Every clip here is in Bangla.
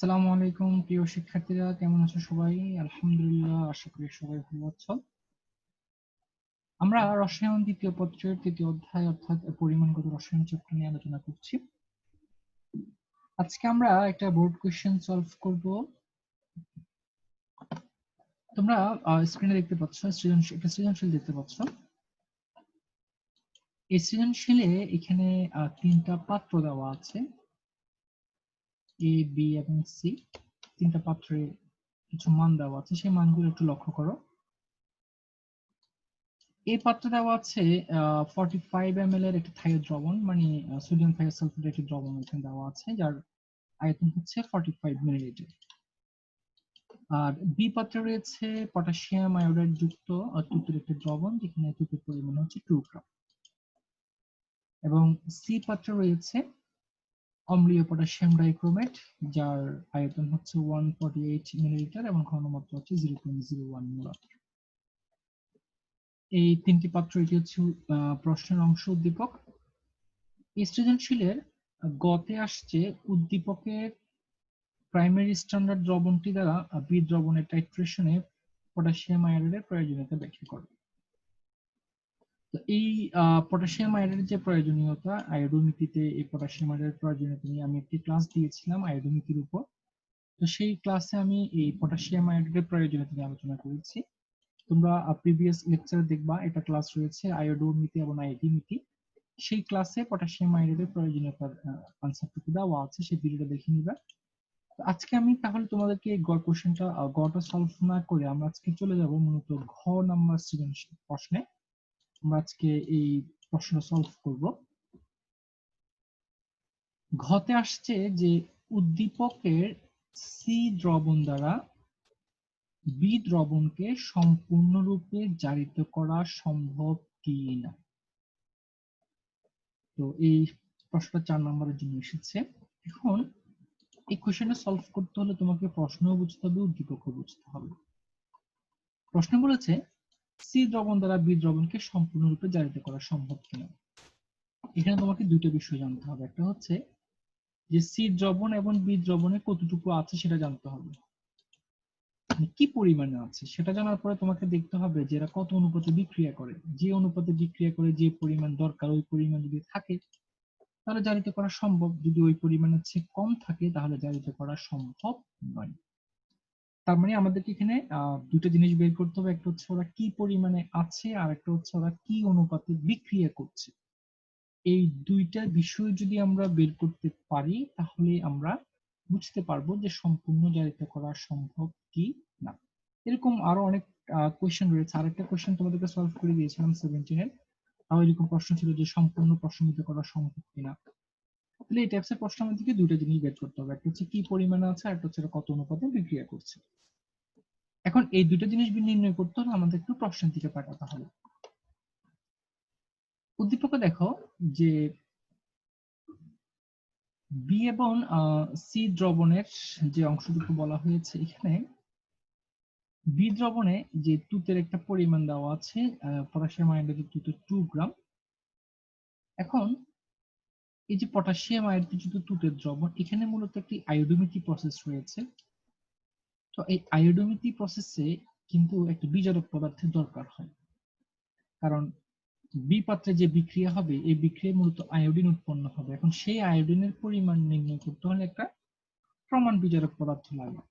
আসসালামু আলাইকুম প্রিয় শিক্ষার্থীরা, কেমন আছো সবাই? আলহামদুলিল্লাহ, আশা করি সবাই ভালো আছো। আমরা রসায়ন দ্বিতীয় পত্রের তৃতীয় অধ্যায় অর্থাৎ পরিমাণগত রসায়ন চ্যাপ্টার নিয়ে আলোচনা করছি। আজকে আমরা একটা বোর্ড কোশ্চেন সলভ করব। তোমরা স্ক্রিনে দেখতে পাচ্ছ সৃজনশীল দেখতে পাচ্ছ। এই সৃজনশীলে এখানে তিনটা পাত্র দেওয়া আছে, এ বি এবং সি। তিনটা পাত্রে কিছু মান দেওয়া আছে, সেই মানগুলো একটু লক্ষ্য করো। এই পাত্রে দেওয়া আছে 45 ml এর একটি থাইও দ্রবণ, মানে সোডিয়াম থাইওসালফেট একটি দ্রবণ এখানে দেওয়া আছে, যার আয়তন হচ্ছে 45 মিলিলিটার। আর বি পাত্রে রয়েছে পটাশিয়াম আয়োডাইড যুক্ত তুতের একটি দ্রবণ, যেখানে তুতের পরিমাণ হচ্ছে 2 গ্রাম। এবং সি পাত্রে রয়েছে অম্লীয় পটাশিয়াম ডাইক্রোমেট, যার আয়তন হচ্ছে 148 মিলিলিটার এবং ঘনমাত্রা হচ্ছে 0.01 মোলার। এই তিনটি পাত্র, এটি হচ্ছে প্রশ্নের অংশ উদ্দীপক। এই সৃজনশীলের গতে আসছে উদ্দীপকের প্রাইমারি স্ট্যান্ডার্ড দ্রবণটি দ্বারা বি দ্রবণের টাইট্রেশনে পটাশিয়াম আয়োডাইডের প্রয়োজনীয়তা ব্যাখ্যা করে। তো এই পটাশিয়াম আয়োডাইডের যে প্রয়োজনীয়তা, আয়োডোমিতিতে এই পটাশিয়াম আয়োডাইডের প্রয়োজনীয়তা নিয়ে আমি একটি ক্লাস দিয়েছিলাম আয়োডোমিতির উপর। তো সেই ক্লাসে আমি এই পটাশিয়াম আয়োডাইডের প্রয়োজনীয়তা নিয়ে আলোচনা করেছি। তোমরা প্রিভিয়াস লেকচারে দেখবা, এটা ক্লাস রয়েছে আয়োডোমিতি এবং আইডিমিতি। সেই ক্লাসে পটাশিয়াম আয়োডাইডের প্রয়োজনীয়তার কনসেপ্টটুকু দেওয়া আছে, সেই ভিডিওটা দেখে নিবা। আজকে আমি তাহলে তোমাদেরকে এই কোশ্চেনটা গটা সলভ না করে আমরা আজকে চলে যাব মূলত ঘ নাম্বার সৃজনশীল প্রশ্নে। আমরা আজকে এই প্রশ্নটা সলভ করব। ঘতে আসছে যে উদ্দীপকের সি দ্রবণ দ্বারা বি দ্রবণকে সম্পূর্ণরূপে জারিত করা সম্ভব কি না। তো এই প্রশ্নটা 4 নম্বরের জন্য এসেছে। এখন এই কোশ্চেনটা সলভ করতে হলে তোমাকে প্রশ্নও বুঝতে হবে, উদ্দীপকও বুঝতে হবে। প্রশ্ন বলেছে সি দ্রবণ দ্বারা বি দ্রবণকে সম্পূর্ণরূপে জারিত করা সম্ভব কিনা। এখানে তোমাকে দুটো বিষয় জানতে হবে। একটা হচ্ছে যে সি দ্রবণ এবং বি দ্রবণে কতটুকু আছে সেটা জানতে হবে, কি পরিমাণে আছে সেটা জানার পরে তোমাকে দেখতে হবে যে এরা কত অনুপাতে বিক্রিয়া করে। যে অনুপাতে বিক্রিয়া করে যে পরিমাণ দরকার ওই পরিমাণ যদি থাকে তাহলে জারিত করা সম্ভব, যদি ওই পরিমাণের চেয়ে কম থাকে তাহলে জারিত করা সম্ভব নয়। তার মানে আমাদেরকে এখানে দুটো জিনিস বের করতে হবে, একটা হচ্ছে ওরা কি পরিমাণে আছে আর একটা হচ্ছে ওরা কি অনুপাতে বিক্রিয়া করছে। এই দুইটা বিষয় যদি আমরা বের করতে পারি তাহলে আমরা বুঝতে পারবো যে সম্পূর্ণ জারিত করা সম্ভব কি না। এরকম আরো অনেক কোয়েশ্চেন রয়েছে। আরেকটা কোয়েশ্চেন তোমাদেরকে সলভ করে দিয়েছিলাম 17 এর, তাও এরকম প্রশ্ন ছিল যে সম্পূর্ণ প্রশমিত করা সম্ভব কিনা। তাহলে এই টাইপসের প্রশ্ন আমাদেরকে দুটো জিনিস বের করতে হবে, একটা হচ্ছে কি পরিমাণে আছে আর একটা হচ্ছে কত অনুপাতে বিক্রিয়া করছে। এখন এই দুটো জিনিস নির্ণয় করতে হলে আমাদের একটু প্রশ্নের দিকে তাকাতে হবে। উদ্দীপকে দেখো যে বি এবং সি দ্রবণের যে অংশটুকু বলা হয়েছে, এখানে বি দ্রবণে যে তুতের একটা পরিমাণ দেওয়া আছে, পটাশিয়াম আয়োডাইড তুতের 2 গ্রাম। এখন এই যে পটাশিয়াম আয়োডাইড তুতের দ্রবণ, এখানে মূলত একটি আয়োডোমিতি প্রসেস রয়েছে। তো এই আয়োডোমিতি প্রসেসে কিন্তু একটা বিজারক পদার্থের দরকার হয়, কারণ বি পাত্রে যে বিক্রিয়া হবে এই বিক্রিয়ায় মূলত আয়োডিন উৎপন্ন হবে। এখন সেই আয়োডিনের পরিমাণ নির্ণয় করতে হলে একটা প্রমাণ বিজারক পদার্থ লাগে।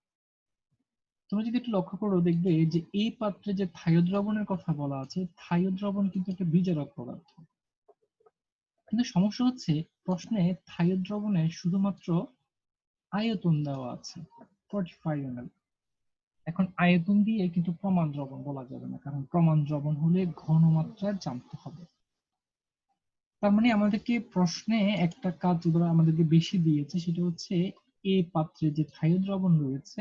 তুমি যদি একটু লক্ষ্য করো দেখবে যে এই পাত্রে যে থাইও দ্রবণের কথা বলা আছে, থাইও দ্রবণ কিন্তু একটা বিজারক পদার্থ। কিন্তু সমস্যা হচ্ছে প্রশ্নে থাইও দ্রবণে শুধুমাত্র আয়তন দেওয়া আছে 45 ml। এখন আয়তন দিয়ে কিন্তু প্রমাণ দ্রবণ বলা যাবে না, কারণ প্রমাণ দ্রবণ হলে ঘনমাত্রা জানতে হবে। তার মানে আমাদেরকে প্রশ্নে একটা কাজ ওরা আমাদেরকে বেশি দিয়েছে, সেটা হচ্ছে এ পাত্রে যে থাইও দ্রবণ রয়েছে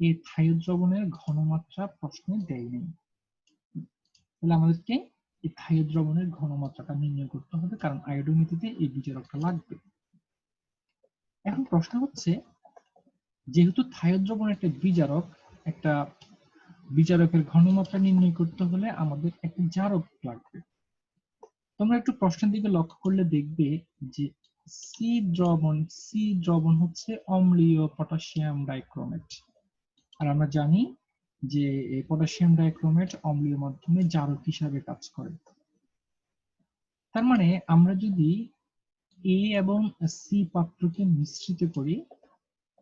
এই থাইও দ্রবণের ঘনমাত্রা প্রশ্নে দেয়নি। তাহলে আমাদেরকে এই থাইও দ্রবণের ঘনমাত্রাটা নির্ণয় করতে হবে, কারণ আয়োডোমিতিতে এই বিজারকটা লাগবে। এখন প্রশ্ন হচ্ছে যেহেতু থাইও দ্রবণ একটা বিজারক, একটা বিজারকের ঘনমাত্রা নির্ণয় করতে হলে আমাদের একটা জারক লাগবে। তোমরা একটু প্রশ্নের দিকে লক্ষ্য করলে দেখবে যে সি দ্রবণ হচ্ছে অম্লীয় পটাশিয়াম ডাইক্রোমেট। আর আমরা জানি যে এই পটাশিয়াম ডাইক্রোমেট অম্লীয় মাধ্যমে জারক হিসাবে কাজ করে। তার মানে আমরা যদি এ এবং সি পাত্রকে মিশ্রিত করি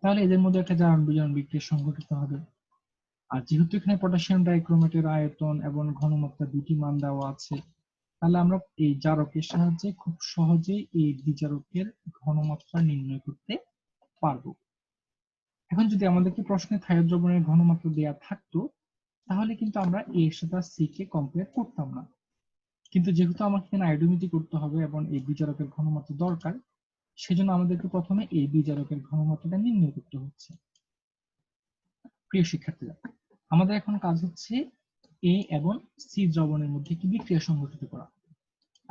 তাহলে এদের মধ্যে একটা জারণ বিজারণ বিক্রিয়া সংঘটিত হবে। আর যেহেতু এখানে পটাশিয়াম ডাইক্রোমেটের আয়তন এবং ঘনমাত্রা দুটি মান দেওয়া আছে, তাহলে আমরা এই জারকের সাহায্যে খুব সহজেই এই বিজারকের ঘনমাত্রা নির্ণয় করতে পারবো। এখন যদি আমাদেরকে প্রশ্নে ক্ষারীয় দ্রবণের ঘনমাত্রা দেওয়া থাকতো তাহলে কিন্তু আমরা এ এর সাথে সি কে কম্পেয়ার করতাম না, কিন্তু যেহেতু আমাকে এখানে আয়োডোমিটি করতে হবে এবং এই বিজারকের ঘনমাত্রা দরকার, সেজন্য আমাদেরকে প্রথমে এই বিজারকের ঘনমাত্রাটা নির্ণয় করতে হচ্ছে। প্রিয় শিক্ষার্থীরা, আমাদের এখন কাজ হচ্ছে এ এবং সি দ্রবণের মধ্যে কি বিক্রিয়া সংঘটিত করা।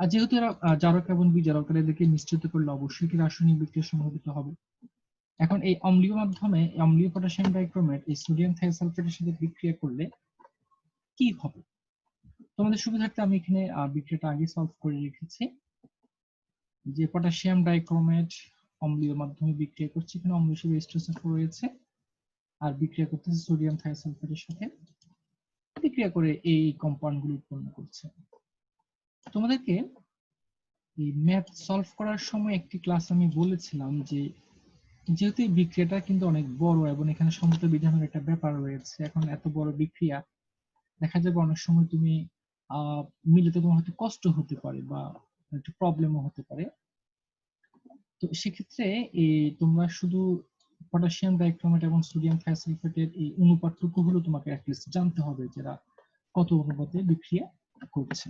আর যেহেতু এরা জারক এবং বিজারক, এদেরকে মিশ্রিত করলে অবশ্যই কি রাসায়নিক বিক্রিয়া সংঘটিত হবে। এখন এই অম্লীয় মাধ্যমে অম্লীয় পটাশিয়াম ডাইক্রোমেট এই সোডিয়াম থাইসালফেটের সাথে বিক্রিয়া করলে কি হবে? তোমাদের সুবিধার্থে আমি এখানে বিক্রিয়াটা আগে সলভ করে রেখেছি। যে পটাশিয়াম ডাইক্রোমেট অম্লীয় মাধ্যমে বিক্রিয়া করছে, এখানে অম্ল হিসেবে H2SO4 রয়েছে, আর বিক্রিয়া করতেছে সোডিয়াম থাইসালফেটের সাথে, বিক্রিয়া করে এই কম্পাউন্ডগুলো উৎপন্ন করছে। তোমাদেরকে এই ম্যাথ সলভ করার সময় একটি ক্লাস আমি বলেছিলাম যে যেহেতু এই বিক্রিয়াটা কিন্তু অনেক বড় এবং এখানে সমতা বিধানের একটা ব্যাপার রয়েছে, এখন এত বড় বিক্রিয়া দেখা যাবে অনেক সময় তুমি মিলাতে তোমার হয়তো কষ্ট হতে পারে বা একটু প্রবলেমও হতে পারে। তো সেক্ষেত্রে এই তোমরা শুধু পটাশিয়াম ডাইক্রোমেট এবং সোডিয়াম থাইসালফেটের এই অনুপাতটুকু হলো তোমাকে অ্যাটলিস্ট জানতে হবে, যেটা কত অনুপাতে বিক্রিয়া করছে।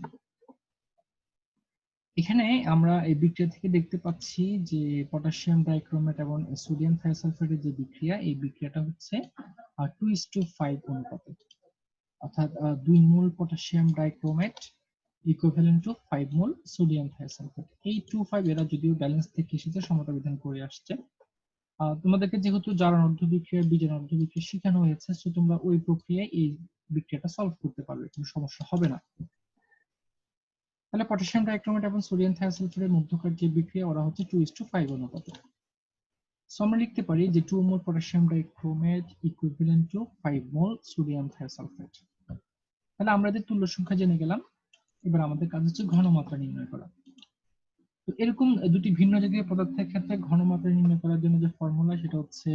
এখানে আমরা এই বিক্রিয়া থেকে দেখতে পাচ্ছি যে পটাশিয়াম ডাইক্রোমেট এবং সোডিয়াম থাইসালফেটের যে বিক্রিয়া, এই বিক্রিয়াটা হচ্ছে 2:5 অনুপাতে, অর্থাৎ 2 mole potassium dichromate equivalent to 5 mole sodium thiosulphate. এই 2:5 এরা যদিও ব্যালেন্স থেকে এসেছে, সমতা বিধান করে আসছে। তোমাদেরকে যেহেতু জারণ অর্ধ বিক্রিয়া বিজারণ অর্ধ বিক্রিয়া শেখানো হয়েছে, সো তোমরা ওই প্রক্রিয়ায় এই বিক্রিয়াটা সলভ করতে পারবে, কোনো সমস্যা হবে না। তাহলে পটাশিয়াম ডাইক্রোমেট এবং সোডিয়াম থাইসালফেটের মধ্যকার যে বিক্রিয়া, ওরা হচ্ছে 2:5 অনুপাতে। সো আমরা লিখতে পারি যে 2 mole potassium dichromate equivalent to 5 mole sodium thiosulphate. তাহলে আমরা এদের তুল্য সংখ্যা জেনে গেলাম, এবার আমাদের কাজ হচ্ছে ঘনমাত্রা নির্ণয় করা। তো এরকম দুটি ভিন্ন জাতীয় পদার্থের ক্ষেত্রে ঘনমাত্রা নির্ণয় করার জন্য যে ফর্মুলা, সেটা হচ্ছে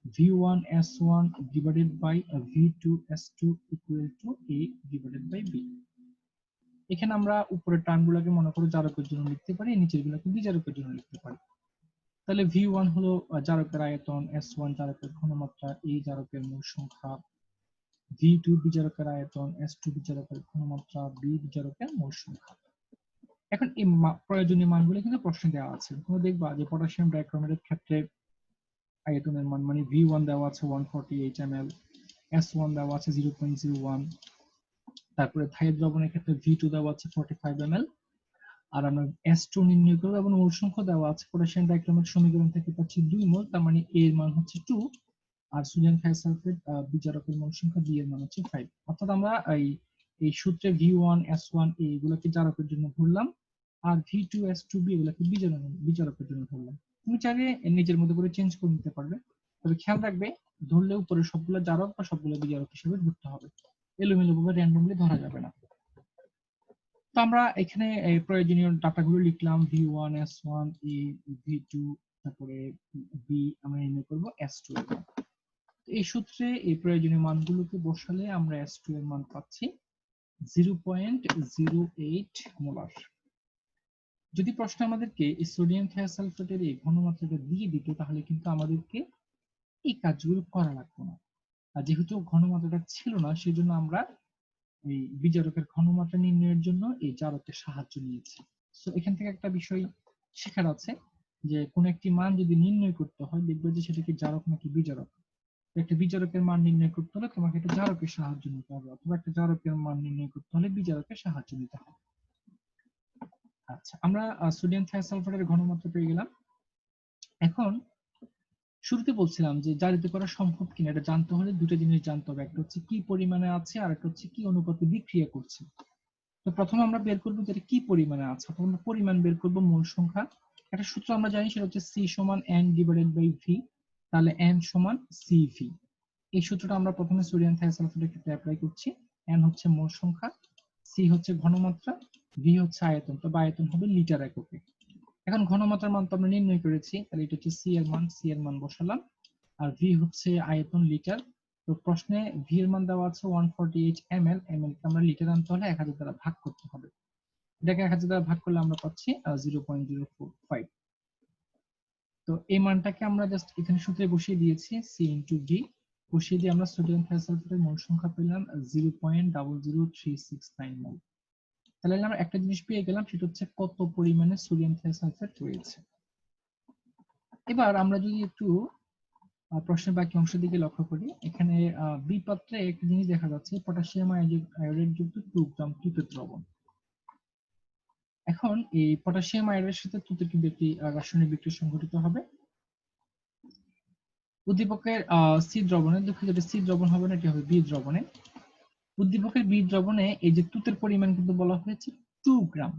V1S1 divided by V2S2 equal to A divided by B। এখানে আমরা উপরের টার্মগুলোকে মনে করো জারকের জন্য লিখতে পারি, নিচের গুলোকে বিজারকের জন্য লিখতে পারি। তাহলে V1 হলো জারকের আয়তন, S1 জারকের ঘনমাত্রা, A জারকের মোল সংখ্যা, V2 বিজারকের আয়তন, S2 বিজারকের ঘনমাত্রা, B বিজারকের মোল সংখ্যা। এখন এই প্রয়োজনীয় মানগুলো কিন্তু প্রশ্নে দেওয়া আছে। তোমরা দেখবা যে পটাশিয়াম ডাইক্রোমেটের ক্ষেত্রে আয়তনের মান মানে V1 দেওয়া আছে 148 ml, S1 দেওয়া আছে 0.01, তারপরে থাই দ্রবণের ক্ষেত্রে V2 দেওয়া আছে 45 ml, আর আমরা S2 নির্ণয় করব এবং মোল সংখ্যা দেওয়া আছে পটাশিয়াম ডাইক্রোমেট সমীকরণ থেকে পাচ্ছি 2 মোল, তার মানে A এর মান হচ্ছে 2, আর সোডিয়াম থাইসালফেট বিজারকের মোল সংখ্যা B এর মান হচ্ছে 5। অর্থাৎ আমরা এই সূত্রে V1 S1 A এগুলোকে জারকের জন্য ধরলাম, আর V2 S2 B এগুলোকে বিজারকের জন্য ধরলাম। তুমি চাইলে নিজের মধ্যে করে চেঞ্জ করে নিতে পারবে, তবে খেয়াল রাখবে ধরলে উপরে সবগুলো জারক বা সবগুলো বিজারক হিসেবে ধরতে হবে, এলোমেলো ভাবে র্যান্ডমলি ধরা যাবে না। তো আমরা এখানে প্রয়োজনীয় ডাটাগুলো লিখলাম, V1 S1 A V2 তারপরে B আমরা নির্ণয় করব S2 এর মান। এই সূত্রে এই প্রয়োজনীয় মানগুলোকে বসালে আমরা S2 এর মান পাচ্ছি 0.08 মোলার। যদি প্রশ্ন আমাদেরকে এই সোডিয়াম থাইসালফেটের এই ঘনমাত্রাটা দিয়ে দিত তাহলে কিন্তু আমাদেরকে এই কাজগুলো করা লাগতো না। আর যেহেতু ঘনমাত্রাটা ছিল না, সেজন্য আমরা এই বিজারকের ঘনমাত্রা নির্ণয়ের জন্য এই জারকের সাহায্য নিয়েছি। সো এখান থেকে একটা বিষয় শেখার আছে যে কোন একটি মান যদি নির্ণয় করতে হয়, দেখবে যে সেটা কি জারক নাকি বিজারক। একটা বিজারকের মান নির্ণয় করতে হলে তোমাকে একটা জারকের সাহায্য নিতে হবে, অথবা একটা জারকের মান নির্ণয় করতে হলে বিজারকের সাহায্য নিতে হবে। আচ্ছা, আমরা সোডিয়াম থাইসালফেটের ঘনমাত্রা পেয়ে গেলাম। এখন শুরুতে বলছিলাম যে জারিত করা সম্ভব কিনা এটা জানতে হলে দুটো জিনিস জানতে হবে, একটা হচ্ছে কি পরিমাণে আছে আর একটা হচ্ছে কি অনুপাতে বিক্রিয়া করছে। তো প্রথমে আমরা বের করবো যে এটা কি পরিমাণে আছে, তখন আমরা পরিমাণ বের করবো মোল সংখ্যা, একটা সূত্র আমরা জানি, সেটা হচ্ছে সি সমান এন ডিভাইডেড বাই ভি। তাহলে এন সমান সিভি। এই সূত্রটা আমরা প্রথমে সোডিয়াম থায়োসালফেটের ক্ষেত্রে অ্যাপ্লাই করছি। এন হচ্ছে মোল সংখ্যা, সি হচ্ছে ঘনমাত্রা, ভি হচ্ছে আয়তন। তবে আয়তন হবে লিটার এককে। এখন ঘনমাত্রার মান তো আমরা নির্ণয় করেছি, তাহলে এটা হচ্ছে সি এর মান বসালাম, আর ভি হচ্ছে আয়তন লিটার। তো প্রশ্নে ভি এর মান দেওয়া আছে 148 ml। ml কে আমরা লিটার আনতে হলে 1000 দ্বারা ভাগ করতে হবে। এটাকে 1000 দ্বারা ভাগ করলে আমরা পাচ্ছি 0.045। তো এই মানটাকে আমরা জাস্ট এখানে সূত্রে বসিয়ে দিয়েছি, সি ইনটু ভি। বসিয়ে দিয়ে আমরা সোডিয়াম থায়োসালফেটের মোল সংখ্যা পেলাম 0.00369 মোল। তাহলে আমরা একটা জিনিস পেয়ে গেলাম, সেটা হচ্ছে কত পরিমাণে সোডিয়াম থায়োসালফেট রয়েছে। এবার আমরা যদি একটু প্রশ্নের বাকি অংশের দিকে লক্ষ্য করি, এখানে বি পাত্রে একটা জিনিস দেখা যাচ্ছে, পটাশিয়াম আয়োডাইড যুক্ত 2 গ্রাম তুতের দ্রবণ। এখন এই পটাশিয়াম আয়োডাইডের সাথে তুতের কিন্তু একটি রাসায়নিক বিক্রিয়া সংঘটিত হবে। উদ্দীপকের সি দ্রবণে, দুঃখিত, সি দ্রবণ হবে না, এটি হবে বি দ্রবণে। উদ্দীপকের বি দ্রবণে এই যে তুতের পরিমাণ কিন্তু বলা হয়েছে 2 গ্রাম।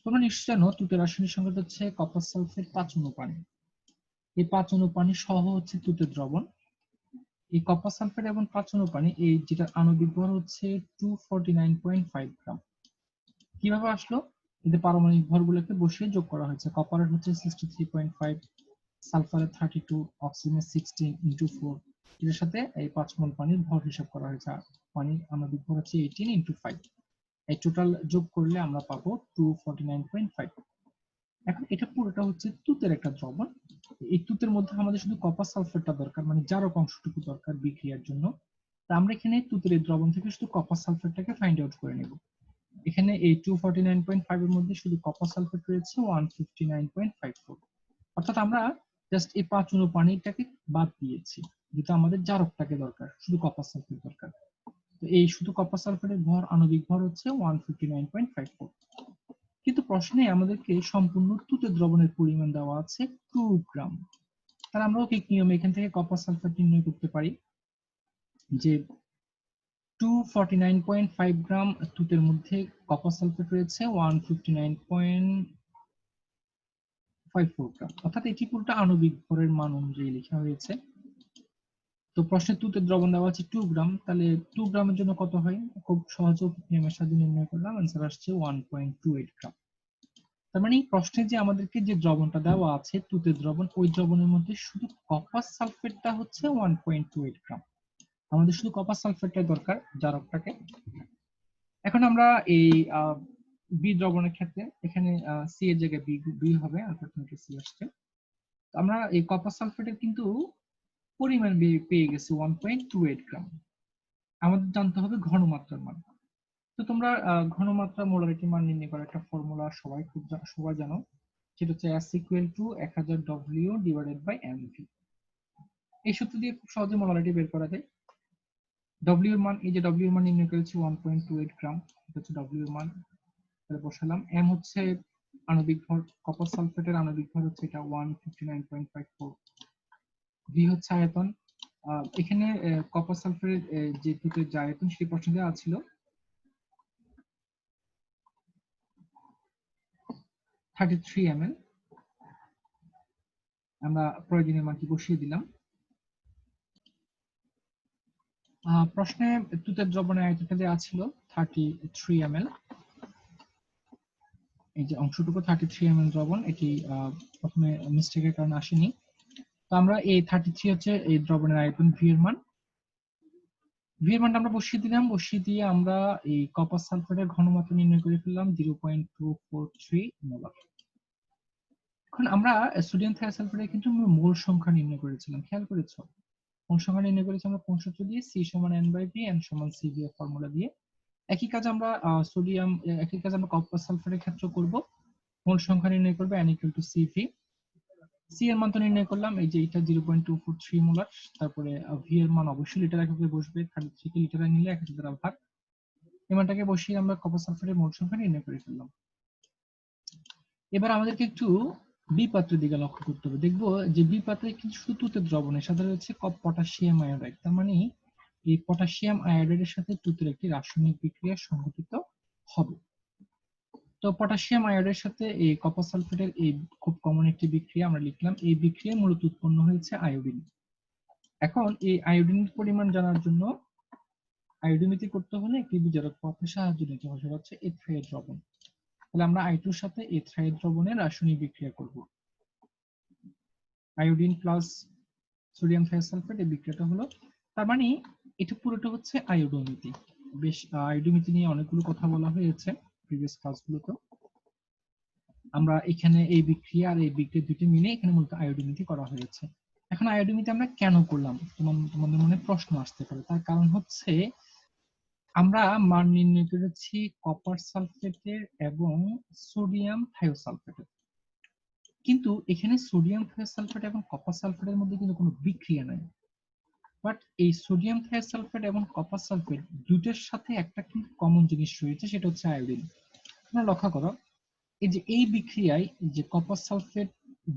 তোমরা নিশ্চয় জানো তুতের রাসায়নিক সংকেত হচ্ছে কপার সালফেট 5 অনু পানি। এই 5 অনু পানি সহ হচ্ছে তুতের দ্রবণ। এই কপার সালফেট এবং 5 অনু পানি, এই যেটা আণবিক ভর হচ্ছে 249.5 গ্রাম। কিভাবে আসলো? এতে পারমাণবিক ভরগুলোকে বসিয়ে যোগ করা হয়েছে। কপারের হচ্ছে 63.5, সালফারের 32, অক্সিজেনের 16 ইনটু 4। এর সাথে এই 5 মোল পানির ভর হিসাব করা হয়েছে। পানির আণবিক ভর হচ্ছে 18 ইনটু 5। এই টোটাল যোগ করলে আমরা পাবো 249.5। এখন এটা পুরোটা হচ্ছে তুতের একটা দ্রবণ। এই তুতের মধ্যে আমাদের শুধু কপার সালফেটটা দরকার, মানে জারক অংশটুকু দরকার বিক্রিয়ার জন্য। তা আমরা এখানে তুতের এই দ্রবণ থেকে শুধু কপার সালফেটটাকে ফাইন্ড আউট করে নেব। এখানে এই 249.5 এর মধ্যে শুধু কপার সালফেট রয়েছে 159.54। অর্থাৎ আমরা জাস্ট এই 5 অনু পানিটাকে বাদ দিয়েছি, যেটা আমাদের জারকটাকে দরকার, শুধু কপার সালফেট দরকার। তো এই শুধু কপার সালফেটের ভর, আণবিক ভর হচ্ছে 159.54। কিন্তু প্রশ্নে আমাদেরকে সম্পূর্ণ তুতের দ্রবণের পরিমাণ দেওয়া আছে 2 গ্রাম। তাহলে আমরা কি নিয়মে এখান থেকে কপার সালফেট নির্ণয় করতে পারি যে 249.5 গ্রাম তুতের মধ্যে কপার সালফেট রয়েছে 159.54 গ্রাম। অর্থাৎ এটি পুরোটা আণবিক ভরের মান অনুযায়ী লেখা হয়েছে। তো প্রশ্নে তুতের দ্রবণ দেওয়া আছে 2 গ্রাম, তাহলে 2 গ্রামের জন্য কত হয়? খুব সহজ নিয়মের সাথে নির্ণয় করলাম, आंसर আসছে 1.28 গ্রাম। তার মানে প্রশ্নে যে আমাদেরকে যে দ্রবণটা দেওয়া আছে তুতের দ্রবণ, ওই দ্রবণের মধ্যে শুধু কপার সালফেটটা হচ্ছে 1.28 গ্রাম। আমাদের শুধু কপার সালফেটটাই দরকার জারকটাকে। এখন আমরা এই বি দ্রবণের ক্ষেত্রে এখানে সি এর জায়গায় বি হবে, আনফরচুনেটলি সি আসছে। আমরা এই কপার সালফেটের কিন্তু পরিমাণ পেয়ে গেছি 1.28 গ্রাম। আমাদের জানতে হবে ঘনমাত্রার মান। তো তোমরা ঘনমাত্রা মোলারিটি মান নির্ণয় করার একটা ফর্মুলা সবাই জানো, সেটা হচ্ছে S equal to 1000 W divided by mv। এই সূত্র দিয়ে খুব সহজে মোলারিটি বের করা যায়। W এর মান, এই যে W এর মান নির্ণয় করেছি 1.28 গ্রাম, এটা হচ্ছে W এর মান। তাহলে বসালাম। M হচ্ছে আণবিক ভর, কপার সালফেটের আণবিক ভর হচ্ছে এটা 159.54। V হচ্ছে আয়তন। এখানে কপার সালফেটের যে তুতের যে আয়তন সেটি প্রশ্ন দেওয়া ছিল 33 ml। আমরা প্রয়োজনীয় মানটি বসিয়ে দিলাম। প্রশ্নে তুতের দ্রবণের আয়তনটা দেওয়া ছিল 33 ml। এই যে অংশটুকু 33 ml দ্রবণ, এটি প্রথমে মিস্টেকের কারণে আসেনি। তো আমরা এই 33 হচ্ছে এই দ্রবণের আয়তন, ভি এর মান। ভি এর মানটা আমরা বসিয়ে দিলাম। বসিয়ে দিয়ে আমরা এই কপার সালফেটের ঘনমাত্রা নির্ণয় করে ফেললাম 0.243 মোলার। এখন আমরা সোডিয়াম থায়োসালফেটের কিন্তু মোল সংখ্যা নির্ণয় করেছিলাম, খেয়াল করেছো? মোল সংখ্যা নির্ণয় করেছি আমরা কোন সূত্র দিয়ে? সি সমান এন বাই ভি, এন সমান সি ভি এর ফর্মুলা দিয়ে। একই কাজ আমরা কপার সালফেটের ক্ষেত্রে করব। মোল সংখ্যা নির্ণয় করবে n equal to C V. C এর মান তো নির্ণয় করলাম, এই যে এটা 0.243 মোলার। তারপরে ভি এর মান অবশ্যই লিটার এককে বসবে, 33 কে লিটারে নিলে 1000 দ্বারা ভাগ। এই মানটাকে বসিয়ে আমরা কপার সালফেটের মোল সংখ্যা নির্ণয় করে ফেললাম। এবার আমাদেরকে একটু বি পাত্রের দিকে লক্ষ্য করতে হবে। দেখবো যে বি পাত্রে কিন্তু শুধু তুতের দ্রবণের সাথে রয়েছে পটাশিয়াম আয়োডাইড। তার মানে এই পটাশিয়াম আয়োডাইডের সাথে তুতের একটি রাসায়নিক বিক্রিয়া সংঘটিত হবে। তো পটাশিয়াম আয়োডের সাথে এই কপার সালফেটের এই খুব কমন একটি বিক্রিয়া আমরা লিখলাম। এই বিক্রিয়া মূলত উৎপন্ন হয়েছে আয়োডিন। এখন এই আয়োডিনের পরিমাণ জানার জন্য আয়োডিমিতি করতে হলে একটি বিজারক পথের সাহায্য নিতে হবে, সেটা হচ্ছে এথ্রাইড দ্রবণ। তাহলে আমরা আই2 এর সাথে এথ্রাইড দ্রবণের রাসায়নিক বিক্রিয়া করব। আয়োডিন প্লাস সোডিয়াম থায়োসালফেট, এই বিক্রিয়াটা হলো, তার মানে এটা পুরোটা হচ্ছে আয়োডোমিতি। বেশ, আয়োডোমিতি নিয়ে অনেকগুলো কথা বলা হয়েছে প্রিভিয়াস ক্লাসগুলোতে। আমরা এখানে এই বিক্রিয়া আর এই বিক্রিয়া দুটি মিলে এখানে মূলত আয়োডোমিতি করা হয়েছে। এখন আয়োডোমিতি আমরা কেন করলাম তোমাদের মনে প্রশ্ন আসতে পারে। তার কারণ হচ্ছে আমরা মান নির্ণয় করেছি কপার সালফেটের এবং সোডিয়াম থায়োসালফেটের, কিন্তু এখানে সোডিয়াম থায়োসালফেট এবং কপার সালফেটের মধ্যে কিন্তু কোনো বিক্রিয়া নাই। বাট এই সোডিয়াম থায়োসালফেট এবং কপার সালফেট দুটোর সাথে একটা কিন্তু কমন জিনিস রয়েছে, সেটা হচ্ছে আয়োডিন। তোমরা লক্ষ্য করো, এই যে এই বিক্রিয়ায় যে কপার সালফেট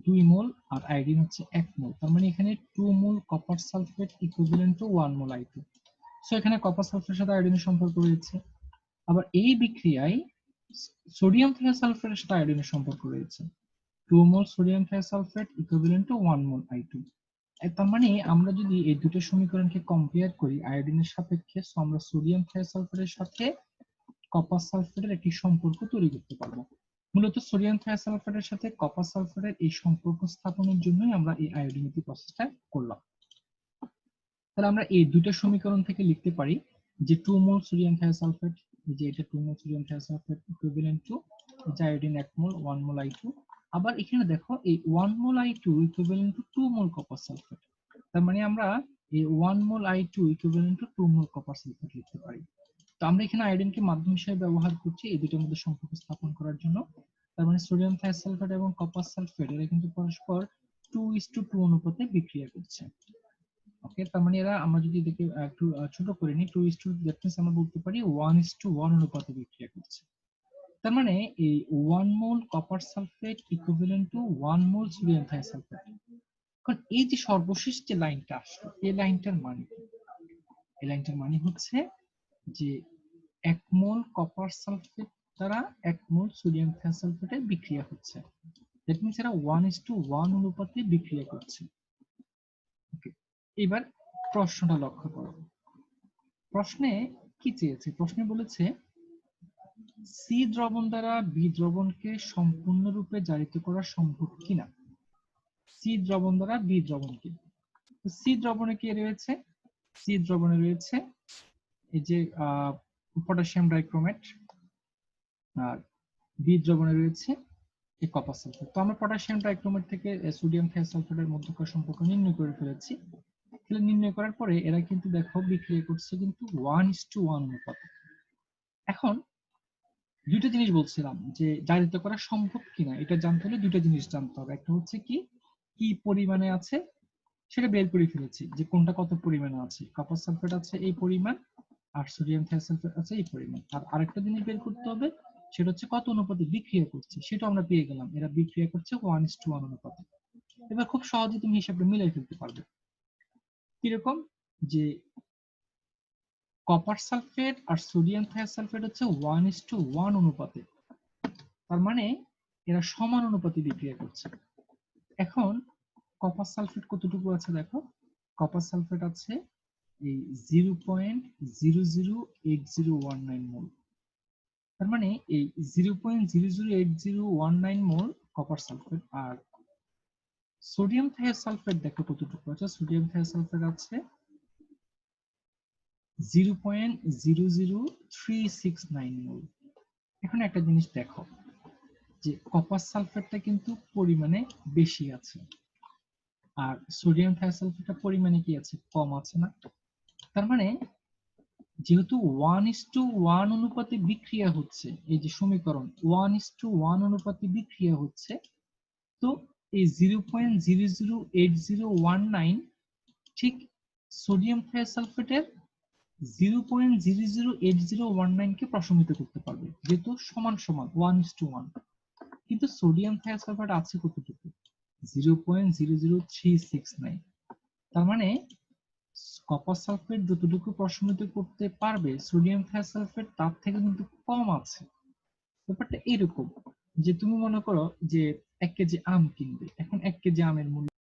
2 মোল আর আয়োডিন হচ্ছে 1 মোল, তার মানে এখানে 2 mole copper sulphate equivalent to 1 mole I2। So এখানে কপার সালফেটের সাথে আয়োডিনের সম্পর্ক রয়েছে। আবার এই বিক্রিয়ায় সোডিয়াম থায়োসালফেটের সাথে আয়োডিনের সম্পর্ক রয়েছে। 2 মোল sodium thiosulphate equivalent to 1 mole I2। তার মানে আমরা যদি এই দুটো সমীকরণকে কম্পেয়ার করি আয়োডিনের সাপেক্ষে, সো আমরা সোডিয়াম থায়োসালফেটের সাথে কপার সালফেটের একটি সম্পর্ক তৈরি করতে পারবো। মূলত সোডিয়াম থায়োসালফেটের সাথে কপার সালফেটের এই সম্পর্ক স্থাপনের জন্যই আমরা এই আয়োডিনিটি প্রসেসটা করলাম। তাহলে আমরা এই দুটো সমীকরণ থেকে লিখতে পারি যে 2 মোল সোডিয়াম থায়োসালফেট, যে এটা 2 মোল sodium thiosulphate equivalent to iodine 1 mole 1 mole I2। আবার এখানে দেখো এই 1 mole I2 equivalent to 2 mole copper sulphate, তার মানে আমরা এই 1 mole I2 equivalent to 2 mole copper sulphate লিখতে পারি। তো আমরা এখানে আয়োডিনকে মাধ্যম হিসেবে ব্যবহার করছি এই দুটোর মধ্যে সম্পর্ক স্থাপন করার জন্য। তার মানে সোডিয়াম থায়োসালফেট এবং কপার সালফেট এরা কিন্তু পরস্পর 2:2 অনুপাতে বিক্রিয়া করছে। ওকে, তার মানে এরা, আমরা যদি এটাকে একটু ছোট করে নিই, 2:2, দ্যাট মিন্স আমরা বলতে পারি 1:1 অনুপাতে বিক্রিয়া করছে। তার মানে এই 1 mole copper sulphate equivalent to 1 mole sodium thiosulphate. এখন এই যে সর্বশেষ যে লাইনটা আসলো, এই লাইনটার মানে কি? এই লাইনটার মানে হচ্ছে যে 1 মোল কপার সালফেট দ্বারা 1 মোল সোডিয়াম থায়োসালফেটে বিক্রিয়া হচ্ছে। দ্যাট মিন্স এরা 1:1 অনুপাতে বিক্রিয়া করছে। ওকে, এবার প্রশ্নটা লক্ষ্য করো। প্রশ্নে কি চেয়েছে? প্রশ্নে বলেছে সি দ্রবণ দ্বারা বি দ্রবণকে সম্পূর্ণরূপে জারিত করা সম্ভব কিনা। সি দ্রবণ দ্বারা বি দ্রবণকে, সি দ্রবণে কি রয়েছে? সি দ্রবণে রয়েছে এই যে পটাশিয়াম ডাইক্রোমেট, আর বি দ্রবণে রয়েছে এই কপার সালফেট। তো আমরা পটাশিয়াম ডাইক্রোমেট থেকে সোডিয়াম থায়োসালফেটের মধ্যকার সম্পর্ক নির্ণয় করে ফেলেছি। তাহলে নির্ণয় করার পরে এরা কিন্তু দেখো বিক্রিয়া করছে কিন্তু 1:1 অনুপাতে। এখন দুটো জিনিস বলছিলাম যে জারিত করা সম্ভব কিনা, এটা জানতে হলে দুটো জিনিস জানতে হবে। একটা হচ্ছে কি কি পরিমাণে আছে সেটা বের করে ফেলেছি, যে কোনটা কত পরিমাণে আছে। কপার সালফেট আছে এই পরিমাণ, আর সোডিয়াম থায়োসালফেট আছে এই পরিমাণ। আর আরেকটা জিনিস বের করতে হবে, সেটা হচ্ছে কত অনুপাতে বিক্রিয়া করছে, সেটা আমরা পেয়ে গেলাম। এরা বিক্রিয়া করছে 1:1 অনুপাতে। এবার খুব সহজে তুমি হিসাবটা মিলাই ফেলতে পারবে। কিরকম? যে কপার সালফেট আর সোডিয়াম থায়োসালফেট হচ্ছে 1:1 অনুপাতে, তার মানে এরা সমান অনুপাতে বিক্রিয়া করছে। এখন কপার সালফেট কতটুকু আছে দেখো, কপার সালফেট আছে এই 0.008019 মোল। তার মানে এই 0.008019 মোল কপার সালফেট। আর সোডিয়াম থায়োসালফেট দেখো কতটুকু আছে, সোডিয়াম থায়োসালফেট আছে 0.00369 মোল। এখন একটা জিনিস দেখো যে কপার সালফেটটা কিন্তু পরিমাণে বেশি আছে, আর সোডিয়াম থায়োসালফেটটা পরিমাণে কি আছে, কম আছে না। তার মানে যেহেতু 1:1 অনুপাতে বিক্রিয়া হচ্ছে, এই যে সমীকরণ 1:1 অনুপাতে বিক্রিয়া হচ্ছে, তো এই 0.008019 ঠিক সোডিয়াম থায়োসালফেটের 0.008019 কে প্রশমিত করতে পারবে, যেহেতু সমান সমান 1:1। কিন্তু সোডিয়াম থায়োসালফেট আছে কতটুকু, 0.00369। তার মানে কপার সালফেট যতটুকু প্রশমিত করতে পারবে সোডিয়াম থায়োসালফেট তার থেকে কিন্তু কম আছে। ব্যাপারটা এরকম যে তুমি মনে করো যে 1 কেজি আম কিনবে, এখন 1 কেজি আমের মূল্য